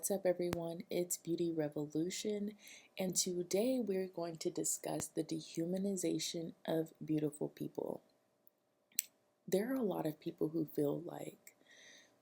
What's up, everyone? It's Beauty Revolution, and today we're going to discuss the dehumanization of beautiful people. There are a lot of people who feel like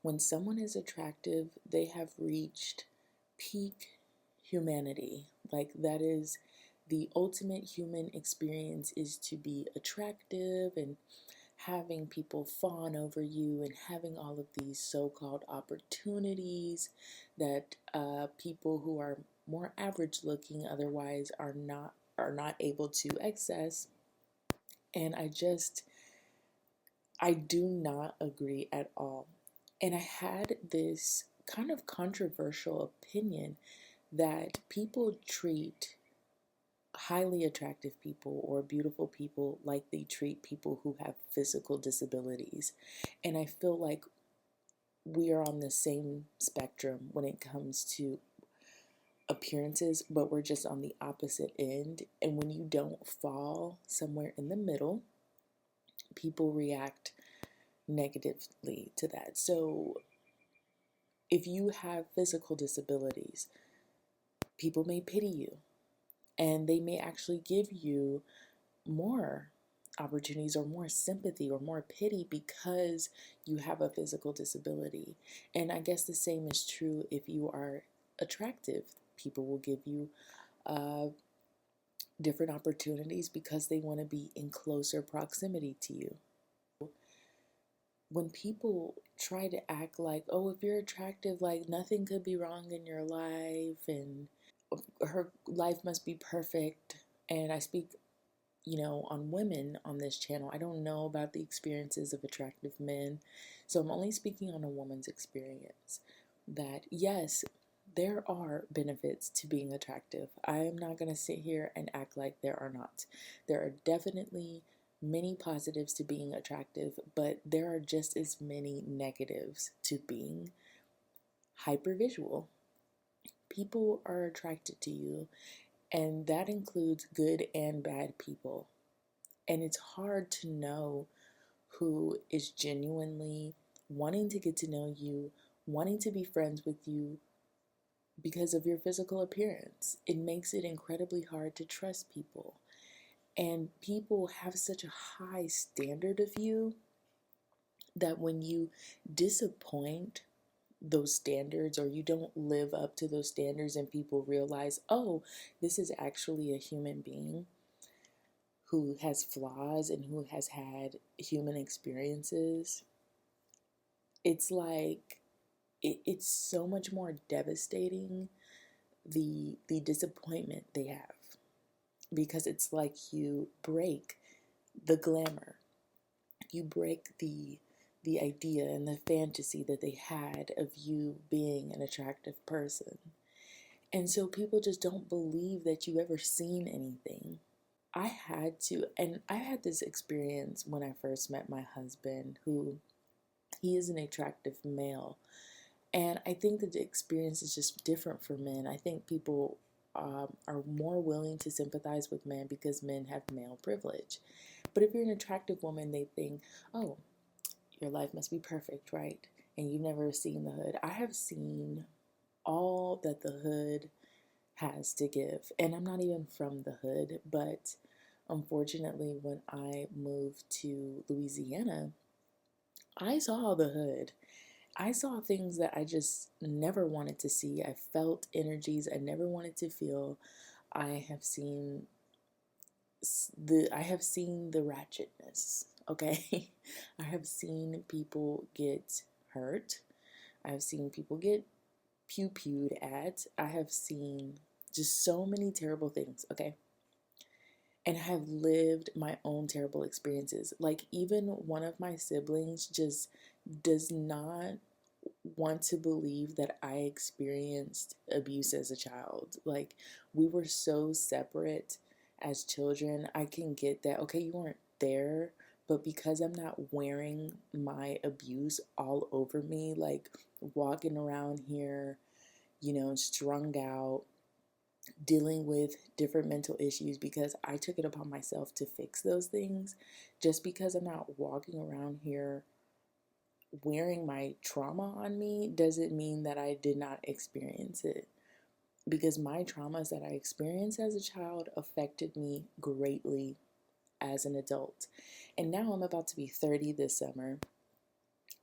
when someone is attractive, they have reached peak humanity. Like, that is the ultimate human experience, is to be attractive and having people fawn over you and having all of these so-called opportunities that people who are more average looking otherwise are not able to access. And I do not agree at all. And I had this kind of controversial opinion that people treat highly attractive people or beautiful people like they treat people who have physical disabilities. And I feel like we are on the same spectrum when it comes to appearances, but we're just on the opposite end. And when you don't fall somewhere in the middle, people react negatively to that. So if you have physical disabilities, people may pity you and they may actually give you more opportunities or more sympathy or more pity because you have a physical disability. And I guess the same is true if you are attractive. People will give you uh, different opportunities because they want to be in closer proximity to you. When people try to act like, oh, if you're attractive, like nothing could be wrong in your life and her life must be perfect. And I speak on women on this channel. I don't know about the experiences of attractive men, so I'm only speaking on a woman's experience. That yes, there are benefits to being attractive. I am not going to sit here and act like there are not. There are definitely many positives to being attractive, but there are just as many negatives to being hypervisual. People are attracted to you, and that includes good and bad people. And it's hard to know who is genuinely wanting to get to know you, wanting to be friends with you because of your physical appearance. It makes it incredibly hard to trust people. And people have such a high standard of you that when you disappoint those standards or you don't live up to those standards and people realize, oh, this is actually a human being who has flaws and who has had human experiences, it's like it's so much more devastating, the disappointment they have, because it's like you break the glamour, you break the idea and the fantasy that they had of you being an attractive person. And so people just don't believe that you've ever seen anything. I had this experience when I first met my husband, who he is an attractive male. And I think that the experience is just different for men. I think people are more willing to sympathize with men because men have male privilege. But if you're an attractive woman, they think, oh, your life must be perfect, right? And you've never seen the hood. I have seen all that the hood has to give. And I'm not even from the hood, but unfortunately, when I moved to Louisiana, I saw the hood. I saw things that I just never wanted to see. I felt energies I never wanted to feel. I have seen the ratchetness, okay? I have seen people get hurt. I have seen people get pew-pewed at. I have seen just so many terrible things, okay? And have lived my own terrible experiences. Like, even one of my siblings just does not want to believe that I experienced abuse as a child. Like, we were so separate as children. I can get that, okay, you weren't there, but because I'm not wearing my abuse all over me, like walking around here, strung out, dealing with different mental issues, because I took it upon myself to fix those things. Just because I'm not walking around here wearing my trauma on me doesn't mean that I did not experience it. Because my traumas that I experienced as a child affected me greatly as an adult. And now I'm about to be 30 this summer.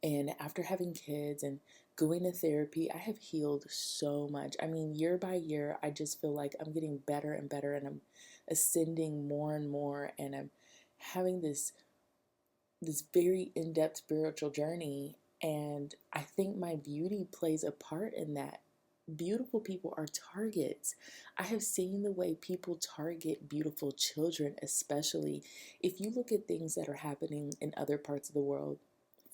And after having kids and going to therapy, I have healed so much. I mean, year by year, I just feel like I'm getting better and better, and I'm ascending more and more, and I'm having this very in-depth spiritual journey. And I think my beauty plays a part in that. Beautiful people are targets. I have seen the way people target beautiful children, especially if you look at things that are happening in other parts of the world.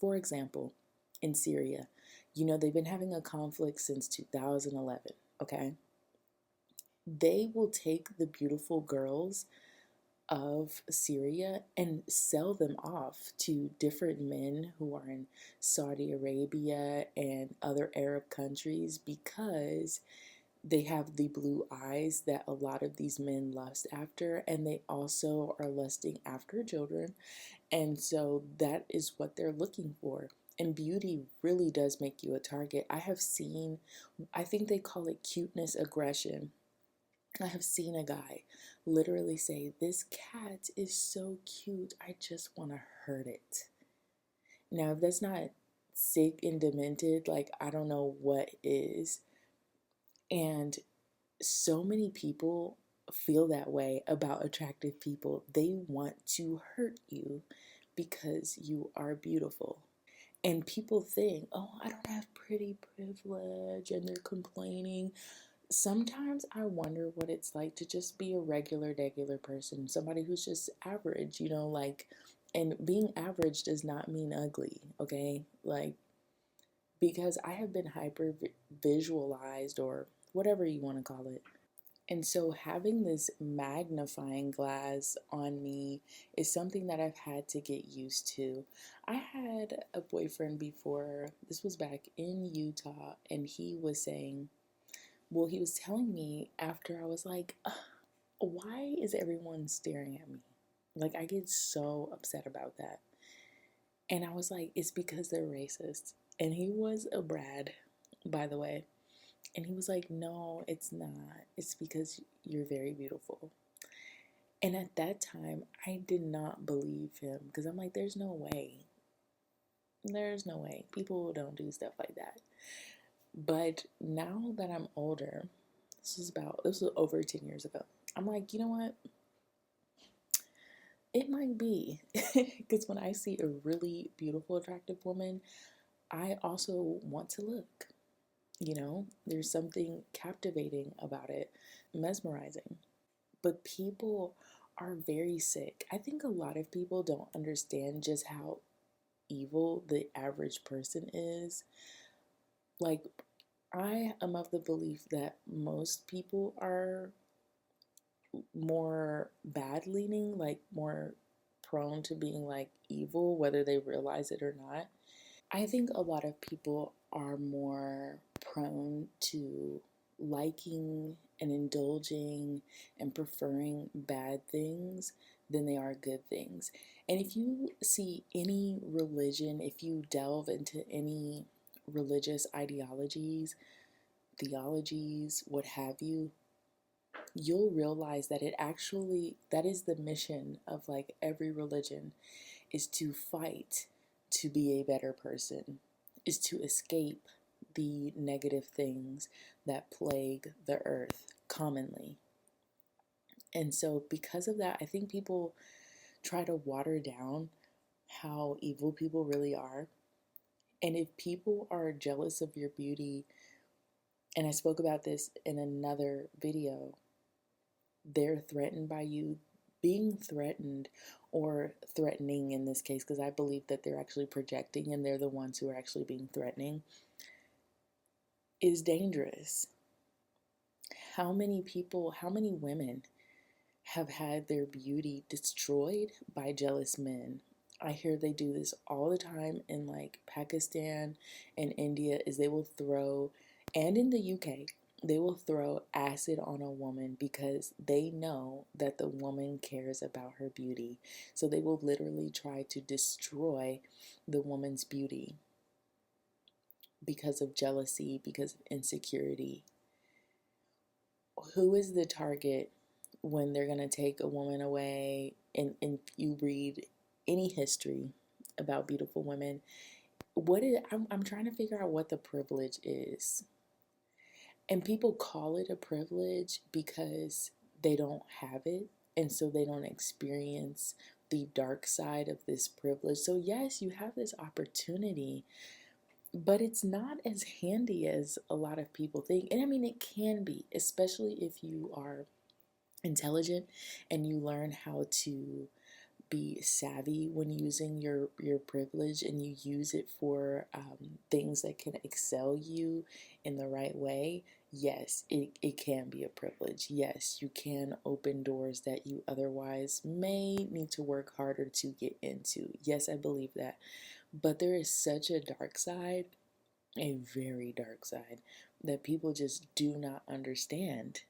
For example, in Syria, they've been having a conflict since 2011, okay? They will take the beautiful girls of Syria and sell them off to different men who are in Saudi Arabia and other Arab countries because they have the blue eyes that a lot of these men lust after, and they also are lusting after children. And so that is what they're looking for. And beauty really does make you a target. I think they call it cuteness aggression. I have seen a guy literally say, "This cat is so cute, I just want to hurt it." Now, if that's not sick and demented, like, I don't know what is. And so many people feel that way about attractive people. They want to hurt you because you are beautiful. And people think, "Oh, I don't have pretty privilege," and they're complaining. Sometimes I wonder what it's like to just be a regular person, somebody who's just average, and being average does not mean ugly, okay? Like, because I have been hyper visualized, or whatever you want to call it. And so having this magnifying glass on me is something that I've had to get used to. I had a boyfriend before, this was back in Utah, and he was telling me after I was like, why is everyone staring at me? Like, I get so upset about that. And I was like, it's because they're racist. And he was a Brad, by the way. And he was like, no, it's not. It's because you're very beautiful. And at that time, I did not believe him because I'm like, there's no way. There's no way. People don't do stuff like that. But now that I'm older, this was over 10 years ago. I'm like, you know what? It might be. Because when I see a really beautiful, attractive woman, I also want to look. There's something captivating about it, mesmerizing. But people are very sick. I think a lot of people don't understand just how evil the average person is. Like, I am of the belief that most people are more bad leaning, like more prone to being like evil, whether they realize it or not. I think a lot of people are more prone to liking and indulging and preferring bad things than they are good things. And if you see any religion, if you delve into any religious ideologies, theologies, what have you, you'll realize that that is the mission of like every religion, is to fight to be a better person, is to escape the negative things that plague the earth commonly. And so because of that, I think people try to water down how evil people really are. And if people are jealous of your beauty, and I spoke about this in another video, they're threatened by you. Being threatened, or threatening in this case, because I believe that they're actually projecting and they're the ones who are actually being threatening, is dangerous. How many women have had their beauty destroyed by jealous men? I hear they do this all the time in like Pakistan and India, is they will throw, and in the UK, they will throw acid on a woman because they know that the woman cares about her beauty. So they will literally try to destroy the woman's beauty. because of jealousy, because of insecurity. Who is the target when they're going to take a woman away? And you read any history about beautiful women, I'm trying to figure out what the privilege is. And people call it a privilege because they don't have it, and so they don't experience the dark side of this privilege. So yes, you have this opportunity, but it's not as handy as a lot of people think. And I mean, it can be, especially if you are intelligent and you learn how to be savvy when using your privilege, and you use it for things that can excel you in the right way. Yes, it can be a privilege. Yes, you can open doors that you otherwise may need to work harder to get into. Yes, I believe that. But there is such a dark side, a very dark side, that people just do not understand.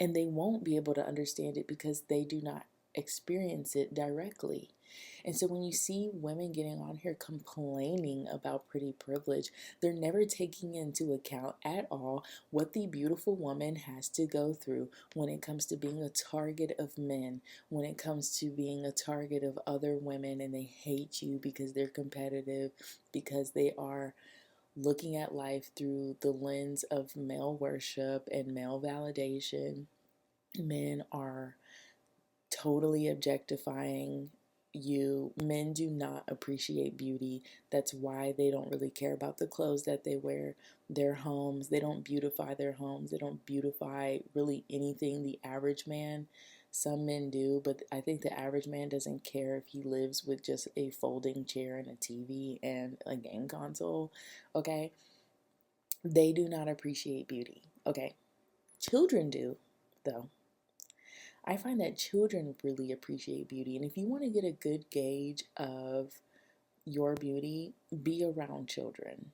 And they won't be able to understand it because they do not experience it directly. And so when you see women getting on here complaining about pretty privilege, they're never taking into account at all what the beautiful woman has to go through when it comes to being a target of men, when it comes to being a target of other women, and they hate you because they're competitive, because they are looking at life through the lens of male worship and male validation. Men are totally objectifying you. Men do not appreciate beauty. That's why they don't really care about the clothes that they wear, their homes. They don't beautify their homes. They don't beautify really anything. The average man, some men do, but I think the average man doesn't care if he lives with just a folding chair and a TV and a game console. Okay? They do not appreciate beauty. Okay? Children do, though. I find that children really appreciate beauty. And if you want to get a good gauge of your beauty, be around children,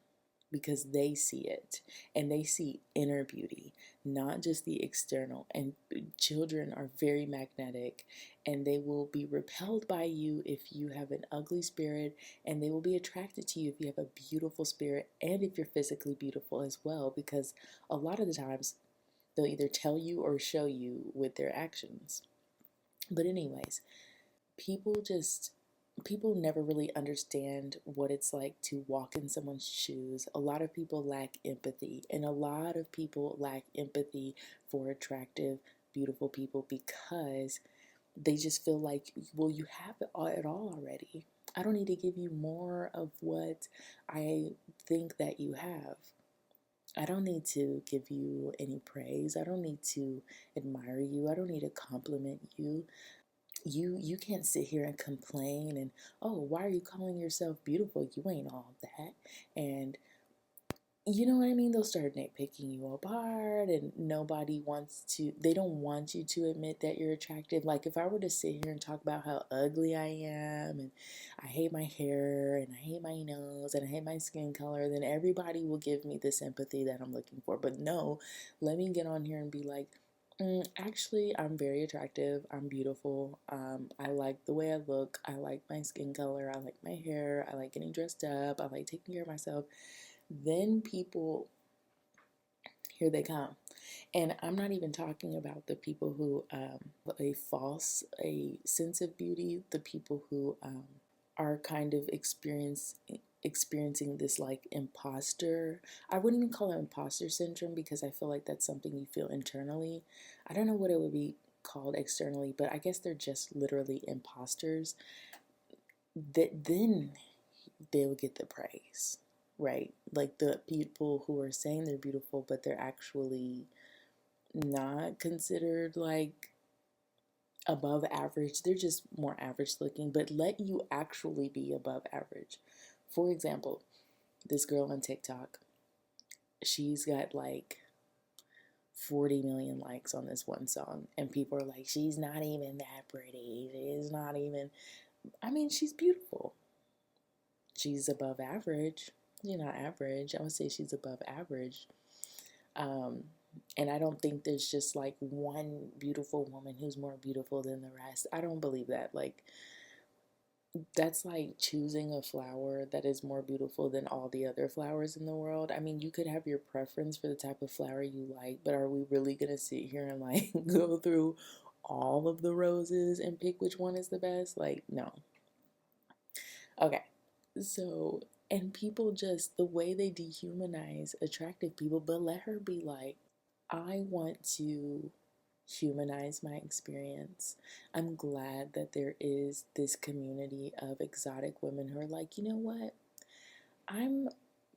because they see it and they see inner beauty, not just the external. And children are very magnetic, and they will be repelled by you if you have an ugly spirit, and they will be attracted to you if you have a beautiful spirit, and if you're physically beautiful as well, because a lot of the times they'll either tell you or show you with their actions. But anyways, people just people never really understand what it's like to walk in someone's shoes. A lot of people lack empathy, and a lot of people lack empathy for attractive, beautiful people, because they just feel like, well, you have it all already. I don't need to give you more of what I think that you have. I don't need to give you any praise. I don't need to admire you. I don't need to compliment you. You can't sit here and complain and, oh, why are you calling yourself beautiful? You ain't all that. And you know what I mean? They'll start nitpicking you apart, and they don't want you to admit that you're attractive. Like, if I were to sit here and talk about how ugly I am, and I hate my hair, and I hate my nose, and I hate my skin color, then everybody will give me the sympathy that I'm looking for. But no, let me get on here and be like, actually, I'm very attractive. I'm beautiful. I like the way I look. I like my skin color. I like my hair. I like getting dressed up. I like taking care of myself. Then people, here they come. And I'm not even talking about the people who a sense of beauty, the people who are kind of experiencing this like imposter. I wouldn't even call it imposter syndrome, because I feel like that's something you feel internally. I don't know what it would be called externally, but I guess they're just literally imposters. That then they'll get the praise, right? Like the people who are saying they're beautiful, but they're actually not considered like above average. They're just more average looking, but let you actually be above average. For example, this girl on TikTok, she's got like 40 million likes on this one song, and people are like, she's not even that pretty. She's not even, I mean, she's beautiful. She's above average. You're not average. I would say she's above average. Um, and I don't think there's just like one beautiful woman who's more beautiful than the rest. I don't believe that. Like, that's like choosing a flower that is more beautiful than all the other flowers in the world. I mean, you could have your preference for the type of flower you like, but are we really gonna sit here and like go through all of the roses and pick which one is the best? Like, no. Okay. So, and people just, the way they dehumanize attractive people, but let her be like, I want to humanize my experience. I'm glad that there is this community of exotic women who are like, you know what? I'm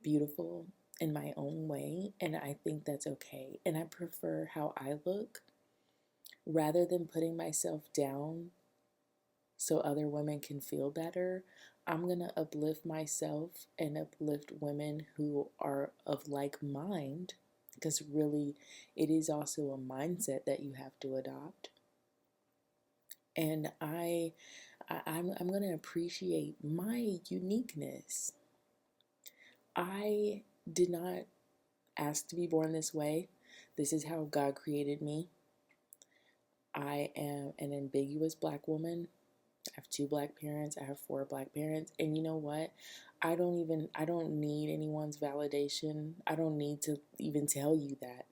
beautiful in my own way, and I think that's okay. And I prefer how I look rather than putting myself down so other women can feel better. I'm going to uplift myself and uplift women who are of like mind, because really it is also a mindset that you have to adopt. And I'm going to appreciate my uniqueness. I did not ask to be born this way. This is how God created me. I am an ambiguous black woman. I have 2 black parents. I have 4 black parents. And you know what? I don't need anyone's validation. I don't need to even tell you that.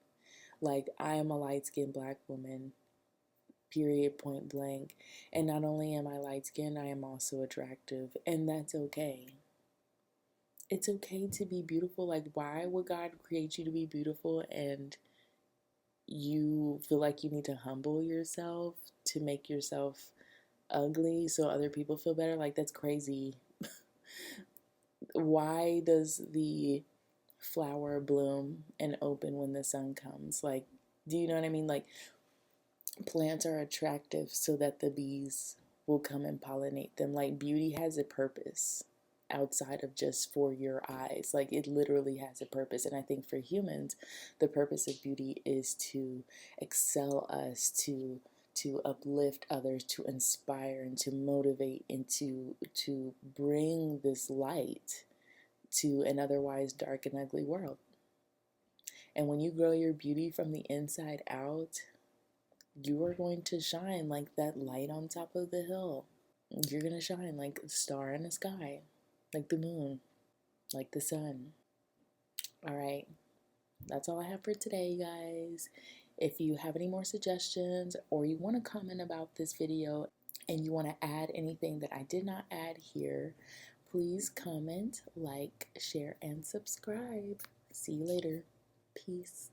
Like, I am a light-skinned black woman, period, point blank. And not only am I light-skinned, I am also attractive. And that's okay. It's okay to be beautiful. Like, why would God create you to be beautiful and you feel like you need to humble yourself to make yourself ugly so other people feel better? Like, that's crazy. Why does the flower bloom and open when the sun comes? Like, do you know what I mean? Like, plants are attractive so that the bees will come and pollinate them. Like, beauty has a purpose outside of just for your eyes. Like, it literally has a purpose. And I think for humans, the purpose of beauty is to excel us, to uplift others, to inspire and to motivate, and to bring this light to an otherwise dark and ugly world. And when you grow your beauty from the inside out, you are going to shine like that light on top of the hill. You're going to shine like a star in the sky, like the moon, like the sun. All right, that's all I have for today, guys. If you have any more suggestions or you want to comment about this video and you want to add anything that I did not add here, please comment, like, share, and subscribe. See you later. Peace.